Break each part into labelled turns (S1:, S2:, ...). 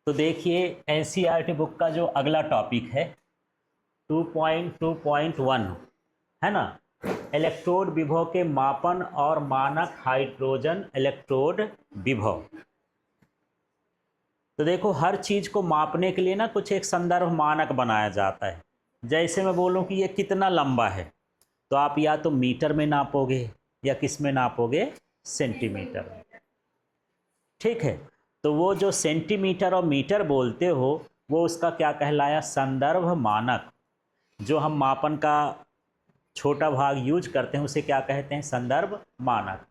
S1: तो देखिए NCERT book का जो अगला टॉपिक है 2.2.1 है ना, इलेक्ट्रोड विभव के मापन और मानक हाइड्रोजन इलेक्ट्रोड विभव। तो देखो हर चीज़ को मापने के लिए ना कुछ एक संदर्भ मानक बनाया जाता है। जैसे मैं बोलूँ कि ये कितना लंबा है तो आप या तो मीटर में नापोगे या किस में नापोगे, सेंटीमीटर में। ठीक है, तो वो जो सेंटीमीटर और मीटर बोलते हो वो उसका क्या कहलाया, संदर्भ मानक। जो हम मापन का छोटा भाग यूज करते हैं उसे क्या कहते हैं, संदर्भ मानक।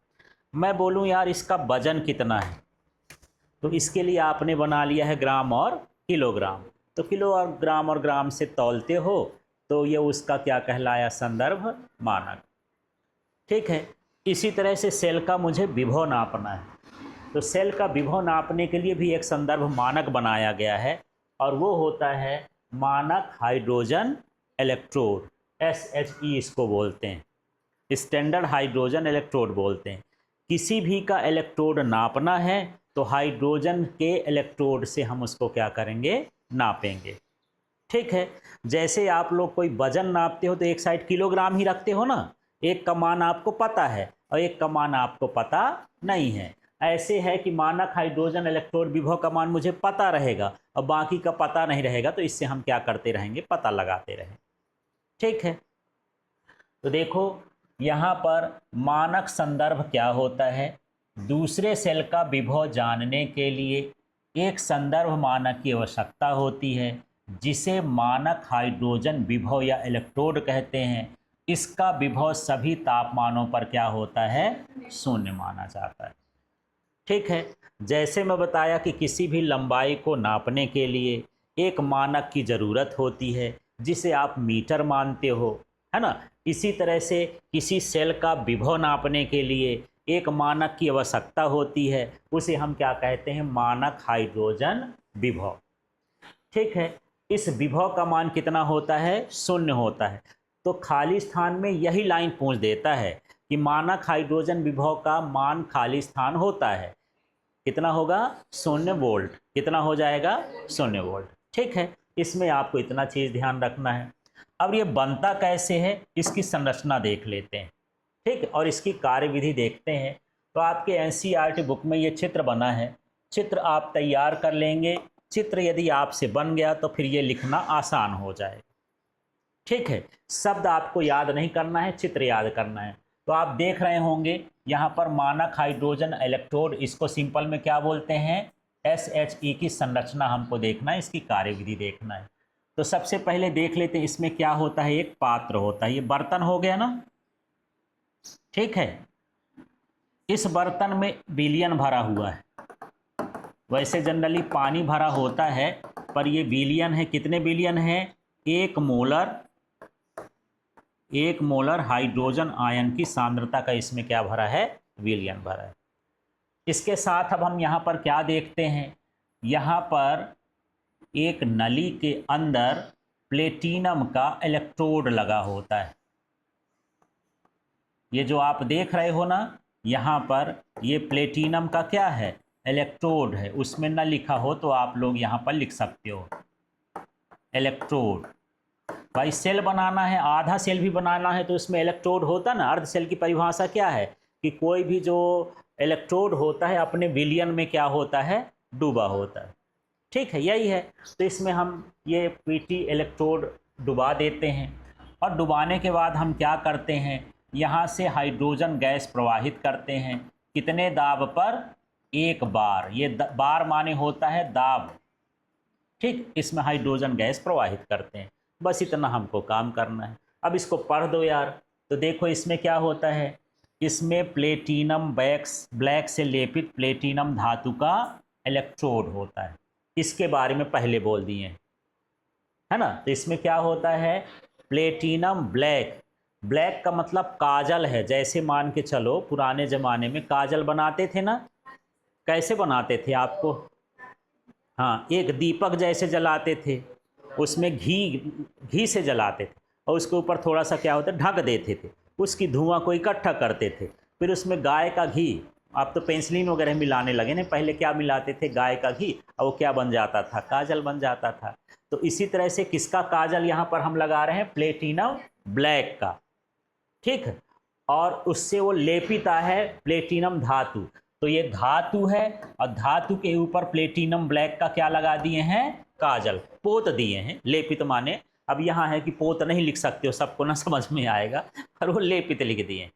S1: मैं बोलूँ यार इसका वजन कितना है, तो इसके लिए आपने बना लिया है ग्राम और किलोग्राम। तो किलो और ग्राम से तौलते हो तो ये उसका क्या कहलाया, संदर्भ मानक। ठीक है, इसी तरह से सेल का मुझे विभव नापना है, तो सेल का विभव नापने के लिए भी एक संदर्भ मानक बनाया गया है और वो होता है मानक हाइड्रोजन इलेक्ट्रोड, SHE इसको बोलते हैं, स्टैंडर्ड हाइड्रोजन इलेक्ट्रोड बोलते हैं। किसी भी का इलेक्ट्रोड नापना है तो हाइड्रोजन के इलेक्ट्रोड से हम उसको क्या करेंगे, नापेंगे। ठीक है, जैसे आप लोग कोई वजन नापते हो तो एक साइड किलोग्राम ही रखते हो ना, एक का मान आपको पता है और एक का मान आपको पता नहीं है। ऐसे है कि मानक हाइड्रोजन इलेक्ट्रोड विभव का मान मुझे पता रहेगा और बाकी का पता नहीं रहेगा, तो इससे हम क्या करते रहेंगे, पता लगाते रहेंगे। ठीक है, तो देखो यहाँ पर मानक संदर्भ क्या होता है, दूसरे सेल का विभव जानने के लिए एक संदर्भ मानक की आवश्यकता होती है जिसे मानक हाइड्रोजन विभव या इलेक्ट्रोड कहते हैं। इसका विभव सभी तापमानों पर क्या होता है, शून्य माना जाता है। ठीक है, जैसे मैं बताया कि किसी भी लंबाई को नापने के लिए एक मानक की ज़रूरत होती है जिसे आप मीटर मानते हो, है ना। इसी तरह से किसी सेल का विभव नापने के लिए एक मानक की आवश्यकता होती है, उसे हम क्या कहते हैं, मानक हाइड्रोजन विभव। ठीक है, इस विभव का मान कितना होता है, शून्य होता है। तो खाली स्थान में यही लाइन पूछ देता है कि मानक हाइड्रोजन विभव का मान खाली स्थान होता है, कितना होगा, 0 वोल्ट। कितना हो जाएगा, 0 वोल्ट। ठीक है, इसमें आपको इतना चीज़ ध्यान रखना है। अब ये बनता कैसे है, इसकी संरचना देख लेते हैं। ठीक, और इसकी कार्यविधि देखते हैं। तो आपके एनसीईआरटी बुक में ये चित्र बना है, चित्र आप तैयार कर लेंगे। चित्र यदि आपसे बन गया तो फिर ये लिखना आसान हो जाएगा। ठीक है, शब्द आपको याद नहीं करना है, चित्र याद करना है। तो आप देख रहे होंगे यहाँ पर मानक हाइड्रोजन इलेक्ट्रोड, इसको सिंपल में क्या बोलते हैं, SHE की संरचना हमको देखना है, इसकी कार्यविधि देखना है। तो सबसे पहले देख लेते हैं इसमें क्या होता है, एक पात्र होता है, ये बर्तन हो गया ना। ठीक है, इस बर्तन में विलयन भरा हुआ है। वैसे जनरली पानी भरा होता है पर ये विलयन है, कितने विलयन है, 1 मोलर हाइड्रोजन आयन की सांद्रता का इसमें क्या भरा है, विलयन भरा है। इसके साथ अब हम यहाँ पर क्या देखते हैं, यहाँ पर एक नली के अंदर प्लेटिनम का इलेक्ट्रोड लगा होता है। ये जो आप देख रहे हो ना, यहाँ पर ये प्लेटिनम का क्या है, इलेक्ट्रोड है। उसमें ना लिखा हो तो आप लोग यहाँ पर लिख सकते हो इलेक्ट्रोड। भाई सेल बनाना है, आधा सेल भी बनाना है तो उसमें इलेक्ट्रोड होता ना। अर्ध सेल की परिभाषा क्या है कि कोई भी जो इलेक्ट्रोड होता है अपने विलयन में क्या होता है, डूबा होता है। ठीक है, यही है। तो इसमें हम ये PT इलेक्ट्रोड डुबा देते हैं और डुबाने के बाद हम क्या करते हैं, यहाँ से हाइड्रोजन गैस प्रवाहित करते हैं। कितने दाब पर, 1 बार। ये बार माने होता है दाब। ठीक, इसमें हाइड्रोजन गैस प्रवाहित करते हैं। बस इतना हमको काम करना है। अब इसको पढ़ दो यार। तो देखो इसमें क्या होता है, इसमें प्लेटिनम ब्लैक से लेपित प्लेटिनम धातु का इलेक्ट्रोड होता है। इसके बारे में पहले बोल दिए, है ना। तो इसमें क्या होता है, प्लेटिनम ब्लैक का मतलब काजल है। जैसे मान के चलो पुराने ज़माने में काजल बनाते थे ना, कैसे बनाते थे आपको, हाँ, एक दीपक जैसे जलाते थे, उसमें घी से जलाते थे और उसके ऊपर थोड़ा सा क्या होता है, ढक देते थे। उसकी धुआं को इकट्ठा करते थे, फिर उसमें गाय का घी आप तो पेंसिलिन वगैरह मिलाने लगे ना, पहले क्या मिलाते थे, गाय का घी, और वो क्या बन जाता था, काजल बन जाता था। तो इसी तरह से किसका काजल यहाँ पर हम लगा रहे हैं, प्लेटिनम ब्लैक का, ठीक है। और उससे वो लेपिता है प्लेटिनम धातु, तो ये धातु है और धातु के ऊपर प्लेटिनम ब्लैक का क्या लगा दिए हैं, काजल, पोत दिए हैं। लेपित माने, अब यहाँ है कि पोत नहीं लिख सकते हो, सबको ना समझ में आएगा, पर वो लेपित लिख दिए,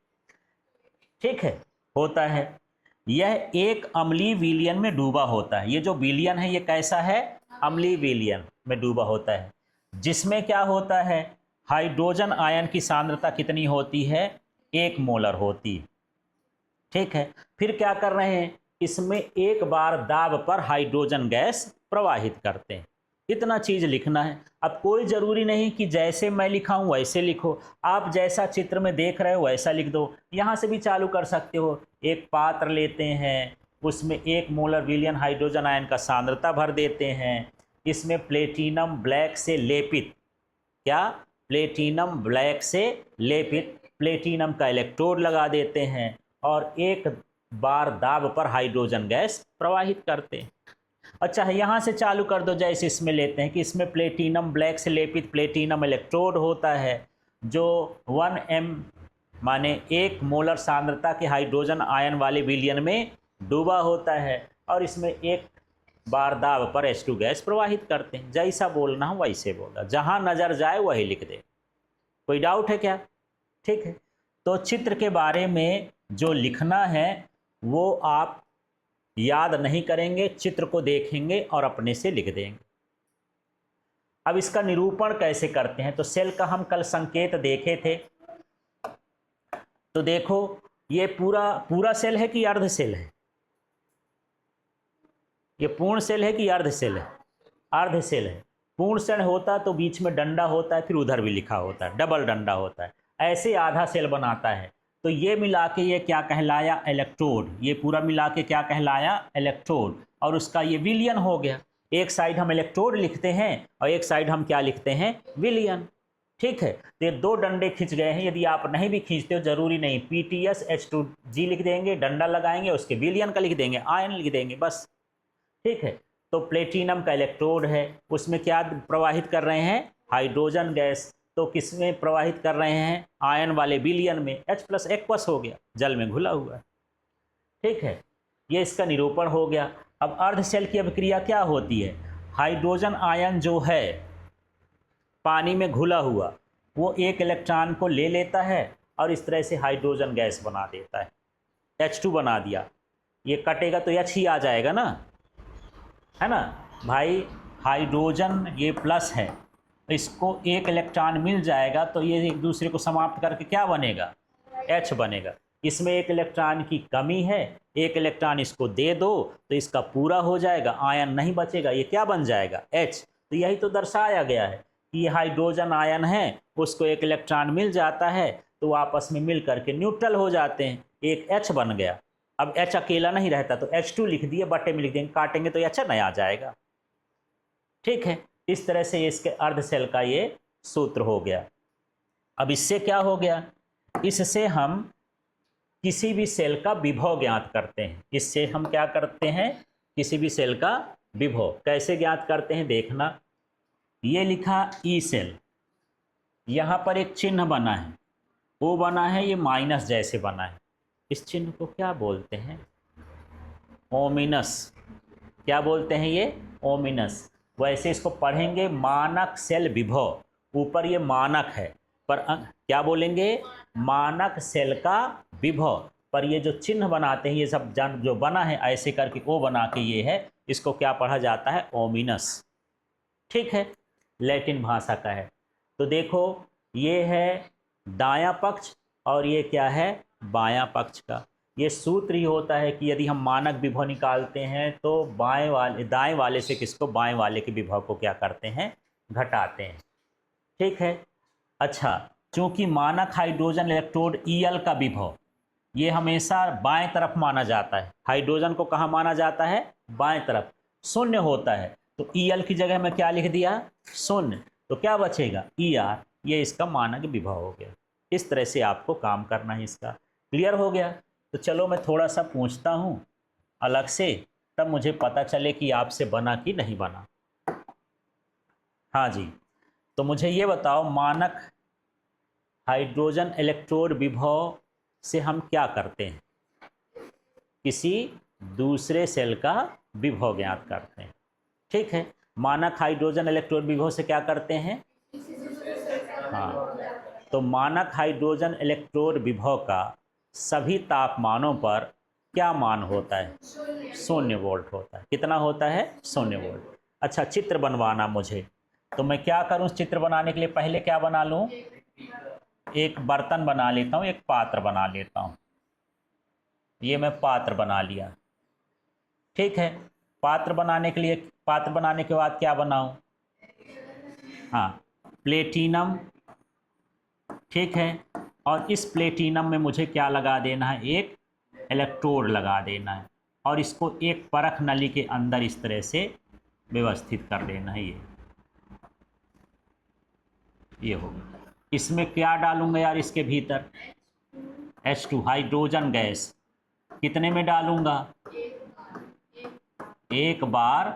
S1: ठीक है, होता है। यह एक अम्लीय विलयन में डूबा होता है। ये जो विलयन है ये कैसा है, अम्लीय विलयन में डूबा होता है, जिसमें क्या होता है, हाइड्रोजन आयन की सांद्रता कितनी होती है, 1 मोलर होती है, ठीक है। फिर क्या कर रहे हैं, इसमें एक बार दाब पर हाइड्रोजन गैस प्रवाहित करते हैं। इतना चीज लिखना है। अब कोई जरूरी नहीं कि जैसे मैं लिखा हूं वैसे लिखो, आप जैसा चित्र में देख रहे हो वैसा लिख दो। यहां से भी चालू कर सकते हो। एक पात्र लेते हैं, उसमें 1 मोलर विलयन हाइड्रोजन आयन का सांद्रता भर देते हैं, इसमें प्लेटिनम ब्लैक से लेपित, क्या, प्लेटिनम ब्लैक से लेपित प्लेटिनम का इलेक्ट्रोड लगा देते हैं और एक बार दाब पर हाइड्रोजन गैस प्रवाहित करते हैं। अच्छा है, यहाँ से चालू कर दो। जैसे इसमें लेते हैं कि इसमें प्लेटिनम ब्लैक से लेपित प्लेटिनम इलेक्ट्रोड होता है, जो 1m माने 1 मोलर सांद्रता के हाइड्रोजन आयन वाले विलयन में डूबा होता है और इसमें एक बार दाब पर H2 गैस प्रवाहित करते हैं। जैसा बोलना हो वैसे बोला, जहाँ नज़र जाए वही लिख दे। कोई डाउट है क्या? ठीक है, तो चित्र के बारे में जो लिखना है वो आप याद नहीं करेंगे, चित्र को देखेंगे और अपने से लिख देंगे। अब इसका निरूपण कैसे करते हैं, तो सेल का हम कल संकेत देखे थे। तो देखो ये पूरा सेल है कि अर्ध सेल है, ये पूर्ण सेल है कि अर्ध सेल है, अर्ध सेल है। पूर्ण सेल होता तो बीच में डंडा होता है, फिर उधर भी लिखा होता है, डबल डंडा होता है, ऐसे आधा सेल बनाता है। तो ये मिला के ये क्या कहलाया, इलेक्ट्रोड। ये पूरा मिला के क्या कहलाया, इलेक्ट्रोड। और उसका ये विलयन हो गया। एक साइड हम इलेक्ट्रोड लिखते हैं और एक साइड हम क्या लिखते हैं, विलयन। ठीक है, तो ये 2 डंडे खींच गए हैं। यदि आप नहीं भी खींचते हो जरूरी नहीं, PTS H2G लिख देंगे, डंडा लगाएंगे, उसके विलयन का लिख देंगे, आयन लिख देंगे, बस। ठीक है, तो प्लेटिनम का इलेक्ट्रोड है, उसमें क्या प्रवाहित कर रहे हैं, हाइड्रोजन गैस। तो किसमें प्रवाहित कर रहे हैं, आयन वाले विलयन में। H+ एक्वस हो गया, जल में घुला हुआ है। ठीक है, ये इसका निरूपण हो गया। अब अर्ध सेल की अभिक्रिया क्या होती है, हाइड्रोजन आयन जो है पानी में घुला हुआ, वो एक इलेक्ट्रॉन को ले लेता है और इस तरह से हाइड्रोजन गैस बना देता है, H2 बना दिया। ये कटेगा तो H ही आ जाएगा ना, है ना भाई। हाइड्रोजन ये प्लस है, इसको एक इलेक्ट्रॉन मिल जाएगा तो ये एक दूसरे को समाप्त करके क्या बनेगा, H बनेगा। इसमें एक इलेक्ट्रॉन की कमी है, एक इलेक्ट्रॉन इसको दे दो तो इसका पूरा हो जाएगा, आयन नहीं बचेगा, ये क्या बन जाएगा, H। तो यही तो दर्शाया गया है कि ये हाइड्रोजन आयन है, उसको एक इलेक्ट्रॉन मिल जाता है तो आपस में मिल करके न्यूट्रल हो जाते हैं, एक H बन गया। अब H अकेला नहीं रहता तो H2 लिख दिए, बटे में लिख देंगे, काटेंगे तो H नहीं आ जाएगा। ठीक है, इस तरह से इसके अर्ध सेल का ये सूत्र हो गया। अब इससे क्या हो गया, इससे हम किसी भी सेल का विभव ज्ञात करते हैं। इससे हम क्या करते हैं, किसी भी सेल का विभव कैसे ज्ञात करते हैं, देखना। ये लिखा ई सेल, यहाँ पर एक चिन्ह बना है, वो बना है ये माइनस जैसे बना है, इस चिन्ह को क्या बोलते हैं, ओमिनस। क्या बोलते हैं ये, ओमिनस। वैसे इसको पढ़ेंगे मानक सेल विभव, ऊपर ये मानक है पर क्या बोलेंगे, मानक सेल का विभव। पर ये जो चिन्ह बनाते हैं ये सब जो बना है ऐसे करके ओ बना के ये है, इसको क्या पढ़ा जाता है, ओमिनस। ठीक है, लैटिन भाषा का है। तो देखो ये है दायां पक्ष और ये क्या है, बायां पक्ष का। ये सूत्र ही होता है कि यदि हम मानक विभव निकालते हैं तो दाएं वाले से किसको, बाएं वाले के विभव को क्या करते हैं, घटाते हैं। ठीक है, अच्छा, चूंकि मानक हाइड्रोजन इलेक्ट्रोड EL का विभव ये हमेशा बाएं तरफ माना जाता है, हाइड्रोजन को कहाँ माना जाता है, बाएं तरफ, शून्य होता है। तो EL की जगह में क्या लिख दिया, शून्य, तो क्या बचेगा, ER। ये इसका मानक विभव हो गया। इस तरह से आपको काम करना है, इसका क्लियर हो गया। तो चलो मैं थोड़ा सा पूछता हूँ अलग से, तब मुझे पता चले कि आपसे बना कि नहीं बना। हाँ जी, तो मुझे ये बताओ, मानक हाइड्रोजन इलेक्ट्रोड विभव से हम क्या करते हैं? किसी दूसरे सेल का विभव ज्ञात करते हैं। ठीक है, मानक हाइड्रोजन इलेक्ट्रोड विभव से क्या करते हैं? हाँ, तो मानक हाइड्रोजन इलेक्ट्रोड विभव का सभी तापमानों पर क्या मान होता है? 0 वोल्ट होता है। कितना होता है? 0 वोल्ट। अच्छा, चित्र बनवाना मुझे, तो मैं क्या करूं? चित्र बनाने के लिए पहले क्या बना लूं? एक बर्तन बना लेता हूं, एक पात्र बना लेता हूं। ये मैं पात्र बना लिया। ठीक है, पात्र बनाने के लिए, पात्र बनाने के बाद क्या बनाऊं? हाँ, प्लेटिनम। ठीक है, और इस प्लेटिनम में मुझे क्या लगा देना है? एक इलेक्ट्रोड लगा देना है, और इसको एक परख नली के अंदर इस तरह से व्यवस्थित कर देना है। ये होगा। इसमें क्या डालूंगा यार इसके भीतर? H2, hydrogen gas. कितने में डालूंगा? 1 बार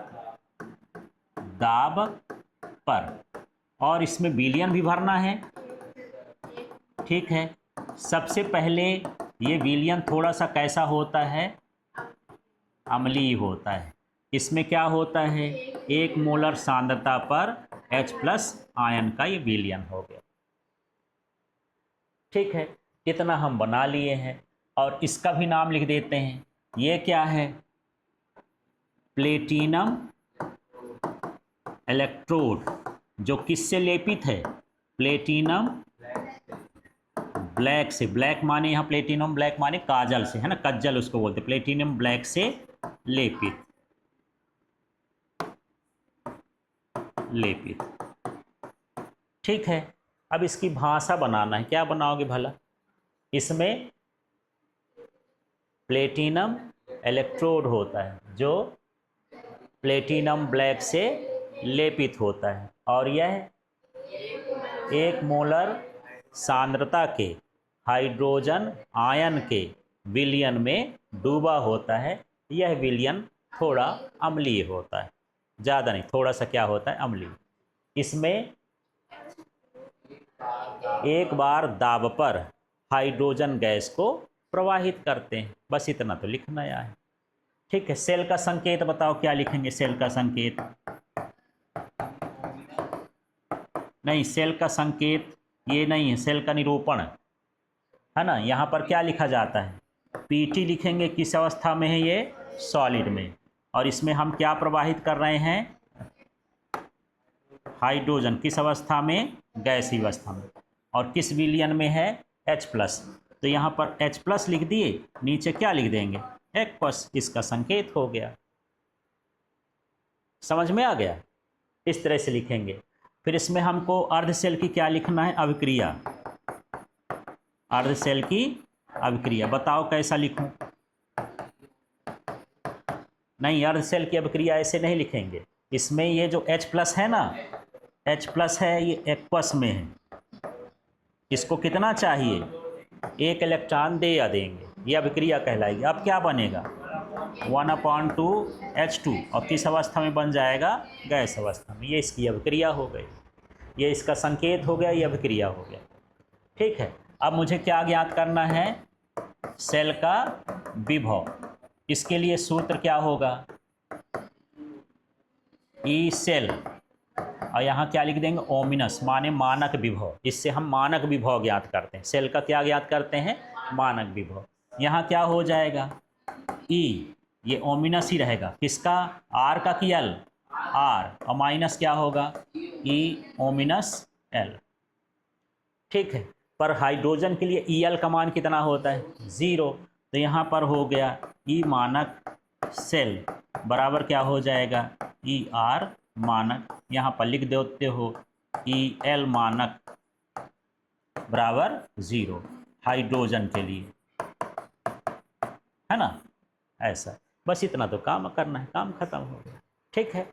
S1: दाब पर, और इसमें विलयन भी भरना है। ठीक है, सबसे पहले ये विलयन थोड़ा सा कैसा होता है? अम्लीय होता है। इसमें क्या होता है? 1 मोलर सांद्रता पर H+ आयन का ये विलयन हो गया। ठीक है, इतना हम बना लिए हैं, और इसका भी नाम लिख देते हैं। ये क्या है? प्लेटिनम इलेक्ट्रोड, जो किससे लेपित है? प्लेटिनम ब्लैक से। ब्लैक माने यहाँ प्लेटिनम ब्लैक माने काजल से, है ना, कज्जल उसको बोलते। प्लेटिनम ब्लैक से लेपित, लेपित। ठीक है, अब इसकी भाषा बनाना है। क्या बनाओगे भला? इसमें प्लेटिनम इलेक्ट्रोड होता है जो प्लेटिनम ब्लैक से लेपित होता है, और यह 1 मोलर सांद्रता के हाइड्रोजन आयन के विलयन में डूबा होता है। यह विलयन थोड़ा अम्लीय होता है, ज़्यादा नहीं, थोड़ा सा क्या होता है? अम्लीय। इसमें 1 बार दाब पर हाइड्रोजन गैस को प्रवाहित करते हैं। बस इतना तो लिखना है। ठीक है, सेल का संकेत बताओ, क्या लिखेंगे? सेल का संकेत नहीं, सेल का संकेत ये नहीं है, सेल का निरूपण है ना। यहाँ पर क्या लिखा जाता है? पीटी लिखेंगे। किस अवस्था में है ये? सॉलिड में। और इसमें हम क्या प्रवाहित कर रहे हैं? हाइड्रोजन। किस अवस्था में? गैसीय अवस्था में। और किस विलयन में है? H+। तो यहाँ पर H+ लिख दिए, नीचे क्या लिख देंगे? H+। इसका संकेत हो गया। समझ में आ गया? इस तरह से लिखेंगे। फिर इसमें हमको अर्ध सेल की क्या लिखना है? अभिक्रिया। अर्ध सेल की अभिक्रिया बताओ कैसा लिखूं? नहीं, अर्ध सेल की अभिक्रिया ऐसे नहीं लिखेंगे। इसमें ये जो H+ है ना, H+ है, ये एक्वस में है। इसको कितना चाहिए? 1 इलेक्ट्रॉन दे या देंगे, ये अभिक्रिया कहलाएगी। अब क्या बनेगा? 1/2 H2, और किस अवस्था में बन जाएगा? गैस अवस्था में। ये इसकी अभिक्रिया हो गई, ये इसका संकेत हो गया, ये अभिक्रिया हो गया। ठीक है, अब मुझे क्या ज्ञात करना है? सेल का विभव। इसके लिए सूत्र क्या होगा? ई सेल, और यहाँ क्या लिख देंगे? ओमिनस, माने मानक विभव। इससे हम मानक विभव ज्ञात करते हैं। सेल का क्या ज्ञात करते हैं? मानक विभव। यहाँ क्या हो जाएगा? ई, ये ओमिनस ही रहेगा। किसका? आर का कि एल? आर, और माइनस क्या होगा? ई ओमिनस एल। ठीक है, पर हाइड्रोजन के लिए ई एल का मान कितना होता है? 0। तो यहाँ पर हो गया ई मानक सेल बराबर क्या हो जाएगा? ई आर मानक। यहाँ पर लिख देते हो ई एल मानक बराबर 0 हाइड्रोजन के लिए, है ना। ऐसा, बस इतना तो काम करना है, काम खत्म हो गया। ठीक है।